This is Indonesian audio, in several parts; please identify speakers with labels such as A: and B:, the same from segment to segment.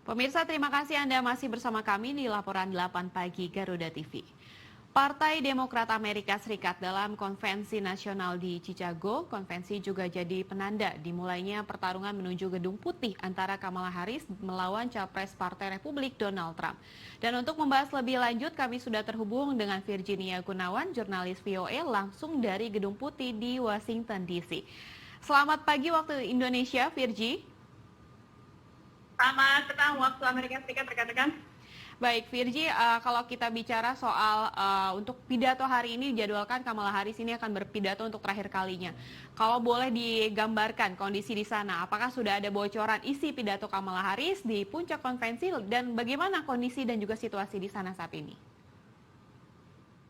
A: Pemirsa, terima kasih Anda masih bersama kami di Laporan 8 Pagi Garuda TV. Partai Demokrat Amerika Serikat dalam konvensi nasional di Chicago, konvensi juga jadi penanda dimulainya pertarungan menuju Gedung Putih antara Kamala Harris melawan Capres Partai Republik Donald Trump. Dan untuk membahas lebih lanjut, kami sudah terhubung dengan Virginia Gunawan, jurnalis VOA langsung dari Gedung Putih di Washington DC. Selamat pagi waktu Indonesia, Virgi.
B: Selamat petang waktu Amerika Serikat rekan-rekan.
A: Baik, Virgi, kalau kita bicara soal untuk pidato hari ini dijadwalkan Kamala Harris ini akan berpidato untuk terakhir kalinya. Kalau boleh digambarkan kondisi di sana, apakah sudah ada bocoran isi pidato Kamala Harris di puncak konvensi dan bagaimana kondisi dan juga situasi di sana saat ini?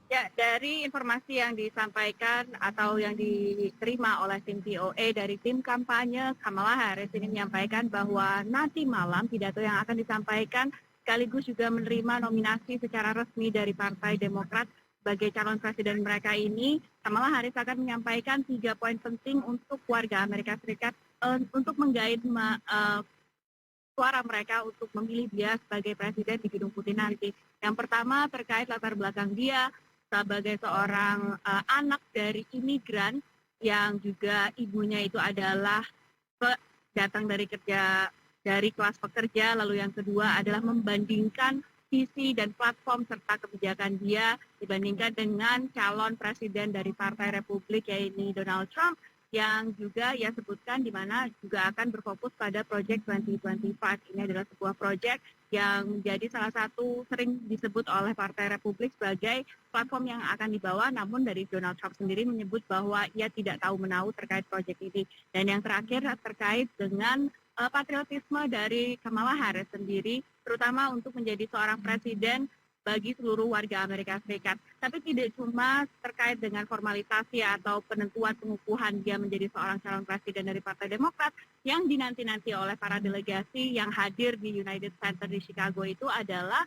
B: Ya, dari informasi yang disampaikan atau yang diterima oleh tim VOA dari tim kampanye Kamala Harris ini menyampaikan bahwa nanti malam pidato yang akan disampaikan sekaligus juga menerima nominasi secara resmi dari Partai Demokrat sebagai calon presiden mereka ini. Kamala Harris akan menyampaikan 3 poin penting untuk warga Amerika Serikat untuk menggait suara mereka untuk memilih dia sebagai presiden di Gedung Putih nanti. Yang pertama terkait latar belakang dia sebagai seorang anak dari imigran yang juga ibunya itu adalah datang dari kelas pekerja. Lalu yang kedua adalah membandingkan visi dan platform serta kebijakan dia dibandingkan dengan calon presiden dari Partai Republik yaitu Donald Trump yang juga ia sebutkan di mana juga akan berfokus pada Project 2025. Ini adalah sebuah proyek yang menjadi salah satu sering disebut oleh Partai Republik sebagai platform yang akan dibawa, namun dari Donald Trump sendiri menyebut bahwa ia tidak tahu menahu terkait proyek ini. Dan yang terakhir terkait dengan patriotisme dari Kamala Harris sendiri, terutama untuk menjadi seorang presiden bagi seluruh warga Amerika Serikat. Tapi tidak cuma terkait dengan formalisasi atau penentuan pengukuhan dia menjadi seorang calon presiden dari Partai Demokrat, yang dinanti-nanti oleh para delegasi yang hadir di United Center di Chicago itu adalah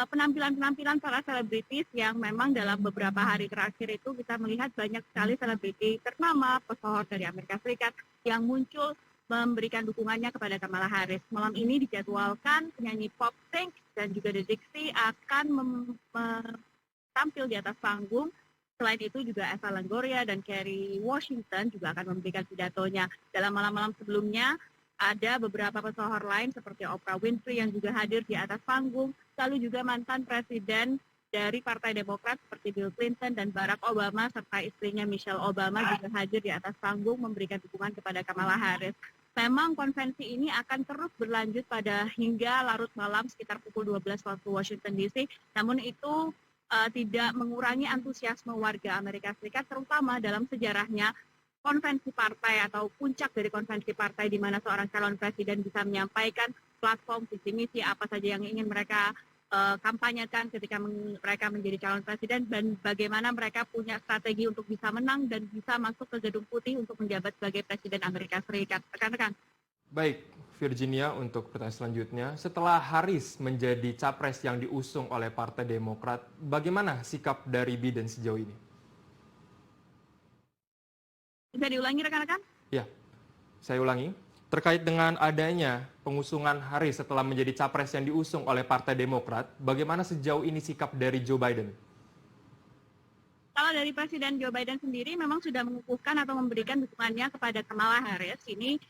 B: penampilan-penampilan para selebritis yang memang dalam beberapa hari terakhir itu kita melihat banyak sekali selebriti ternama, pesohor dari Amerika Serikat yang muncul memberikan dukungannya kepada Kamala Harris. Malam ini dijadwalkan penyanyi pop Pink dan juga The Dixie akan tampil di atas panggung. Selain itu juga Eva Longoria dan Kerry Washington juga akan memberikan pidatonya. Dalam malam-malam sebelumnya ada beberapa pesohor lain seperti Oprah Winfrey yang juga hadir di atas panggung. Lalu juga mantan presiden dari Partai Demokrat seperti Bill Clinton dan Barack Obama serta istrinya Michelle Obama juga hadir di atas panggung memberikan dukungan kepada Kamala Harris. Memang konvensi ini akan terus berlanjut pada hingga larut malam sekitar pukul 12 waktu Washington DC. Namun itu tidak mengurangi antusiasme warga Amerika Serikat, terutama dalam sejarahnya konvensi partai atau puncak dari konvensi partai di mana seorang calon presiden bisa menyampaikan platform visi misi apa saja yang ingin mereka kampanyekan ketika mereka menjadi calon presiden dan bagaimana mereka punya strategi untuk bisa menang dan bisa masuk ke Gedung Putih untuk menjabat sebagai presiden Amerika Serikat. Rekan-rekan.
C: Baik, Virginia, untuk pertanyaan selanjutnya. Setelah Harris menjadi capres yang diusung oleh Partai Demokrat, bagaimana sikap dari Biden sejauh ini?
B: Bisa diulangi rekan-rekan?
C: Ya, saya ulangi. Terkait dengan adanya pengusungan Harris setelah menjadi capres yang diusung oleh Partai Demokrat, bagaimana sejauh ini sikap dari Joe Biden?
B: Kalau dari Presiden Joe Biden sendiri memang sudah mengukuhkan atau memberikan dukungannya kepada Kamala Harris. Ini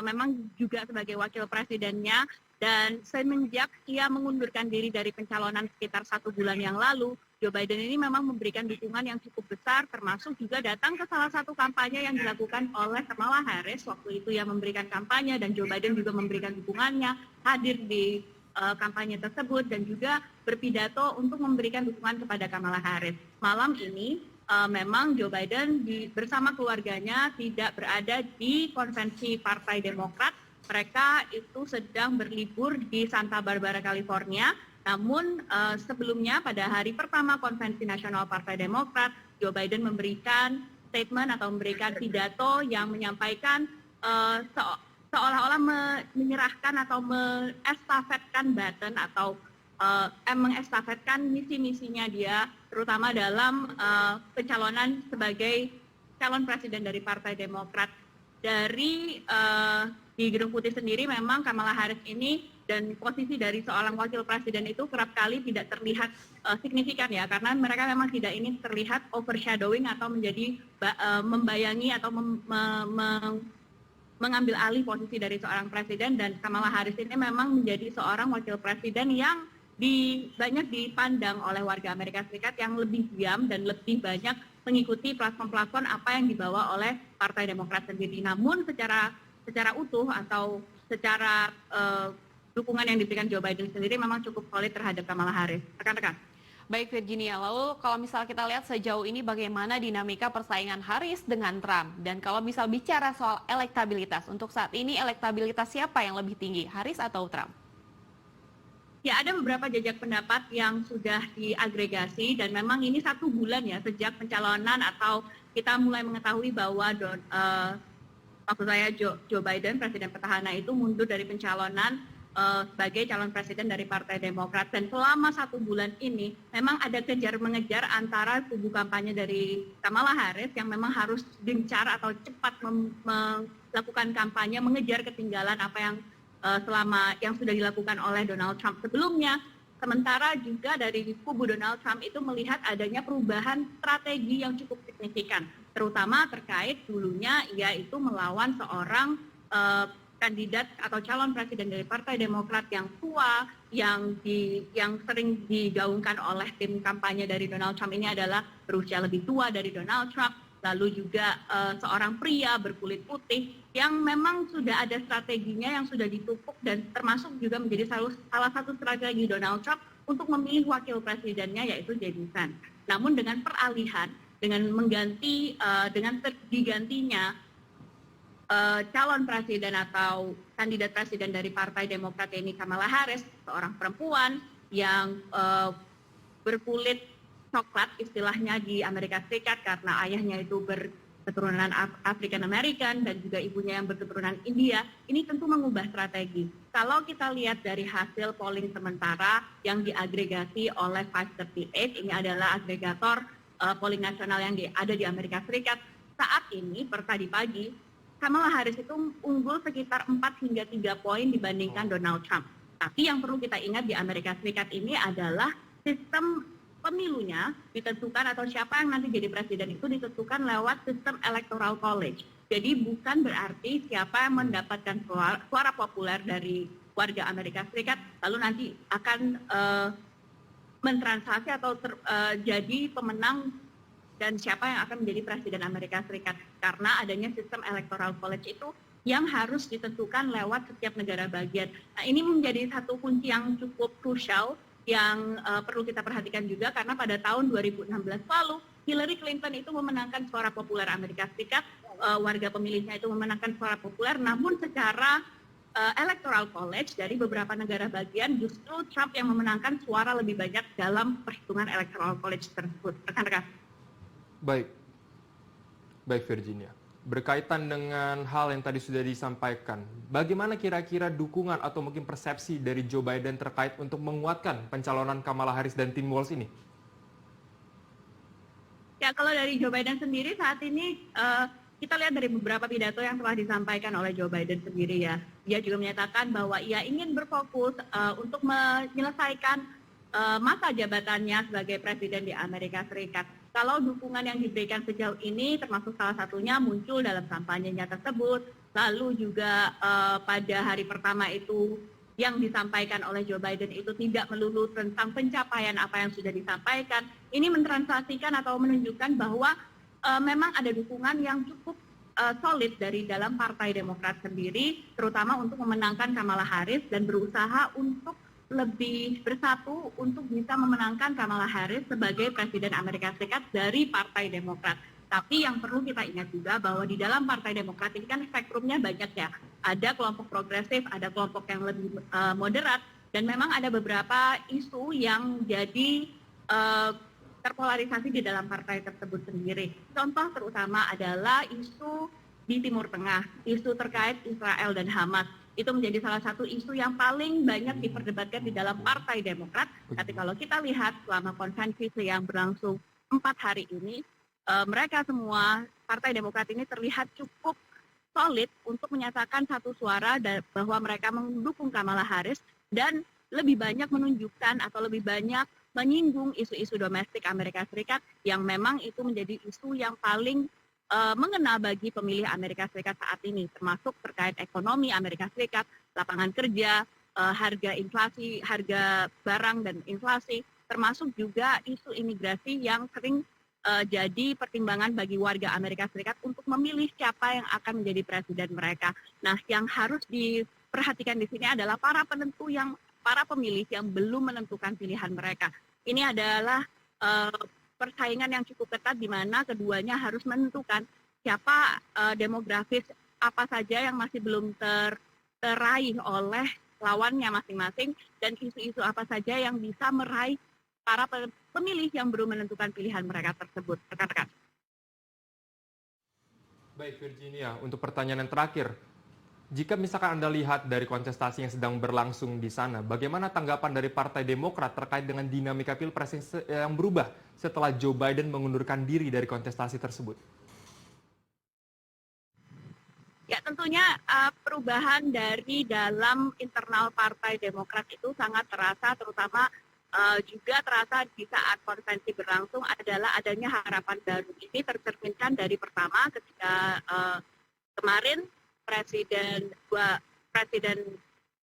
B: memang juga sebagai wakil presidennya dan semenjak ia mengundurkan diri dari pencalonan sekitar 1 bulan yang lalu, Joe Biden ini memang memberikan dukungan yang cukup besar, termasuk juga datang ke salah satu kampanye yang dilakukan oleh Kamala Harris. Waktu itu ia memberikan kampanye dan Joe Biden juga memberikan dukungannya, hadir di kampanye tersebut dan juga berpidato untuk memberikan dukungan kepada Kamala Harris. Malam ini memang Joe Biden bersama keluarganya tidak berada di konvensi Partai Demokrat. Mereka itu sedang berlibur di Santa Barbara, California. Namun sebelumnya pada hari pertama konvensi nasional Partai Demokrat, Joe Biden memberikan statement atau memberikan pidato yang menyampaikan seolah-olah menyerahkan atau mengestafetkan baton atau mengestafetkan misi-misinya dia, terutama dalam pencalonan sebagai calon presiden dari Partai Demokrat. Di Gedung Putih sendiri memang Kamala Harris ini dan posisi dari seorang wakil presiden itu kerap kali tidak terlihat signifikan ya, karena mereka memang tidak ingin terlihat overshadowing atau menjadi membayangi atau mengambil alih posisi dari seorang presiden, dan Kamala Harris ini memang menjadi seorang wakil presiden yang banyak dipandang oleh warga Amerika Serikat yang lebih diam dan lebih banyak mengikuti platform-platform apa yang dibawa oleh Partai Demokrat sendiri. Namun secara utuh atau secara dukungan yang diberikan Joe Biden sendiri memang cukup solid terhadap Kamala Harris. Rekan-rekan.
A: Baik Virginia, lalu kalau misal kita lihat sejauh ini bagaimana dinamika persaingan Harris dengan Trump? Dan kalau misal bicara soal elektabilitas, untuk saat ini elektabilitas siapa yang lebih tinggi, Harris atau Trump?
B: Ya, ada beberapa jejak pendapat yang sudah diagregasi dan memang ini 1 bulan ya sejak pencalonan atau kita mulai mengetahui bahwa maksud saya Joe Biden, presiden petahana itu mundur dari pencalonan sebagai calon presiden dari Partai Demokrat, dan selama 1 bulan ini memang ada kejar-mengejar antara kubu kampanye dari Kamala Harris yang memang harus gencar atau cepat melakukan kampanye, mengejar ketinggalan apa yang yang sudah dilakukan oleh Donald Trump sebelumnya. Sementara juga dari kubu Donald Trump itu melihat adanya perubahan strategi yang cukup signifikan, terutama terkait dulunya yaitu melawan seorang kandidat atau calon presiden dari Partai Demokrat yang tua, yang sering digaungkan oleh tim kampanye dari Donald Trump ini adalah berusia lebih tua dari Donald Trump, lalu juga seorang pria berkulit putih yang memang sudah ada strateginya yang sudah ditupuk dan termasuk juga menjadi salah satu strategi Donald Trump untuk memilih wakil presidennya yaitu J.D. Vance. Namun dengan peralihan, dengan digantinya calon presiden atau kandidat presiden dari Partai Demokrat ini Kamala Harris, seorang perempuan yang berkulit coklat istilahnya di Amerika Serikat karena ayahnya itu berketurunan African American dan juga ibunya yang berketurunan India. Ini tentu mengubah strategi. Kalau kita lihat dari hasil polling sementara yang diagregasi oleh 538, ini adalah agregator polling nasional yang ada di Amerika Serikat, saat ini per tadi pagi Kamala Harris itu unggul sekitar 4 hingga 3 poin dibandingkan Donald Trump. Tapi yang perlu kita ingat di Amerika Serikat ini adalah sistem pemilunya ditentukan atau siapa yang nanti jadi presiden itu ditentukan lewat sistem electoral college. Jadi bukan berarti siapa yang mendapatkan suara populer dari warga Amerika Serikat lalu nanti akan mentransaksi atau jadi pemenang dan siapa yang akan menjadi presiden Amerika Serikat, karena adanya sistem electoral college itu yang harus ditentukan lewat setiap negara bagian. Nah, ini menjadi satu kunci yang cukup krusial yang perlu kita perhatikan juga, karena pada tahun 2016 lalu Hillary Clinton itu memenangkan suara populer Amerika Serikat, warga pemilihnya itu memenangkan suara populer, namun secara electoral college dari beberapa negara bagian justru Trump yang memenangkan suara lebih banyak dalam perhitungan electoral college tersebut. Rekan-rekan.
C: Baik Virginia. Berkaitan dengan hal yang tadi sudah disampaikan, bagaimana kira-kira dukungan atau mungkin persepsi dari Joe Biden terkait untuk menguatkan pencalonan Kamala Harris dan Tim Walz ini?
B: Ya, kalau dari Joe Biden sendiri saat ini kita lihat dari beberapa pidato yang telah disampaikan oleh Joe Biden sendiri ya. Dia juga menyatakan bahwa ia ingin berfokus untuk menyelesaikan masa jabatannya sebagai presiden di Amerika Serikat. Kalau dukungan yang diberikan sejauh ini termasuk salah satunya muncul dalam kampanyenya tersebut, lalu juga pada hari pertama itu yang disampaikan oleh Joe Biden itu tidak melulu tentang pencapaian apa yang sudah disampaikan. Ini mentranslasikan atau menunjukkan bahwa memang ada dukungan yang cukup solid dari dalam Partai Demokrat sendiri, terutama untuk memenangkan Kamala Harris dan berusaha untuk lebih bersatu untuk bisa memenangkan Kamala Harris sebagai Presiden Amerika Serikat dari Partai Demokrat. Tapi yang perlu kita ingat juga bahwa di dalam Partai Demokrat ini kan spektrumnya banyak ya. Ada kelompok progresif, ada kelompok yang lebih moderat, dan memang ada beberapa isu yang jadi terpolarisasi di dalam partai tersebut sendiri. Contoh terutama adalah isu di Timur Tengah, isu terkait Israel dan Hamas. Itu menjadi salah satu isu yang paling banyak diperdebatkan di dalam Partai Demokrat. Tapi kalau kita lihat selama konvensi yang berlangsung 4 hari ini, mereka semua Partai Demokrat ini terlihat cukup solid untuk menyatakan satu suara bahwa mereka mendukung Kamala Harris dan lebih banyak menunjukkan atau lebih banyak menyinggung isu-isu domestik Amerika Serikat yang memang itu menjadi isu yang paling mengena bagi pemilih Amerika Serikat saat ini, termasuk terkait ekonomi Amerika Serikat, lapangan kerja, harga inflasi, harga barang dan inflasi, termasuk juga isu imigrasi yang sering jadi pertimbangan bagi warga Amerika Serikat untuk memilih siapa yang akan menjadi presiden mereka. Nah, yang harus diperhatikan di sini adalah para pemilih yang belum menentukan pilihan mereka. Ini adalah persaingan yang cukup ketat di mana keduanya harus menentukan siapa demografis apa saja yang masih belum teraih oleh lawannya masing-masing dan isu-isu apa saja yang bisa meraih para pemilih yang belum menentukan pilihan mereka tersebut. Rekan-rekan.
C: Baik Virginia, untuk pertanyaan yang terakhir, jika misalkan Anda lihat dari kontestasi yang sedang berlangsung di sana, bagaimana tanggapan dari Partai Demokrat terkait dengan dinamika Pilpres yang berubah setelah Joe Biden mengundurkan diri dari kontestasi tersebut?
B: Ya tentunya perubahan dari dalam internal Partai Demokrat itu sangat terasa, terutama juga terasa di saat konvensi berlangsung adalah adanya harapan baru. Ini tercerminkan dari pertama ketika kemarin Presiden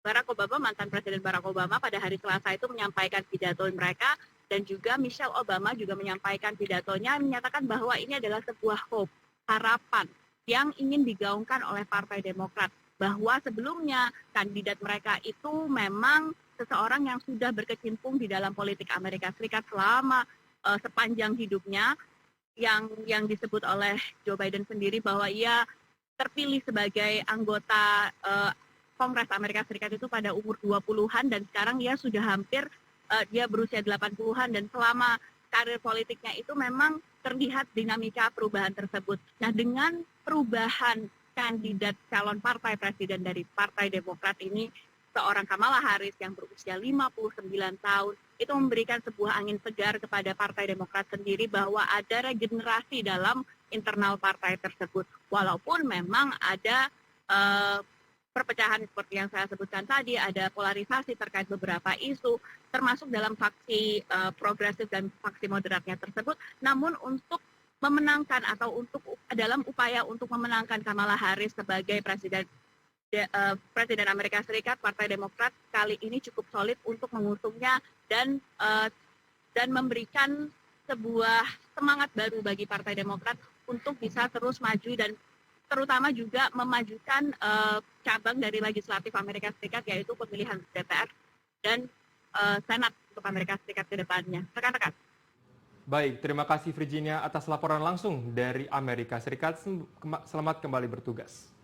B: Barack Obama, mantan Presiden Barack Obama pada hari Selasa itu menyampaikan pidato mereka dan juga Michelle Obama juga menyampaikan pidatonya menyatakan bahwa ini adalah sebuah hope, harapan yang ingin digaungkan oleh Partai Demokrat bahwa sebelumnya kandidat mereka itu memang seseorang yang sudah berkecimpung di dalam politik Amerika Serikat selama sepanjang hidupnya yang disebut oleh Joe Biden sendiri bahwa ia terpilih sebagai anggota Kongres Amerika Serikat itu pada umur 20-an dan sekarang ia sudah hampir dia berusia 80-an dan selama karir politiknya itu memang terlihat dinamika perubahan tersebut. Nah, dengan perubahan kandidat calon partai presiden dari Partai Demokrat ini, seorang Kamala Harris yang berusia 59 tahun, itu memberikan sebuah angin segar kepada Partai Demokrat sendiri bahwa ada regenerasi dalam internal partai tersebut. Walaupun memang ada perpecahan seperti yang saya sebutkan tadi, ada polarisasi terkait beberapa isu, termasuk dalam faksi progresif dan faksi moderatnya tersebut. Namun untuk memenangkan atau untuk dalam upaya untuk memenangkan Kamala Harris sebagai Presiden Amerika Serikat, Partai Demokrat kali ini cukup solid untuk mengusungnya dan memberikan sebuah semangat baru bagi Partai Demokrat untuk bisa terus maju dan terutama juga memajukan cabang dari legislatif Amerika Serikat yaitu pemilihan DPR dan Senat untuk Amerika Serikat ke depannya. Rekan-rekan.
C: Baik, terima kasih Virginia atas laporan langsung dari Amerika Serikat. Selamat kembali bertugas.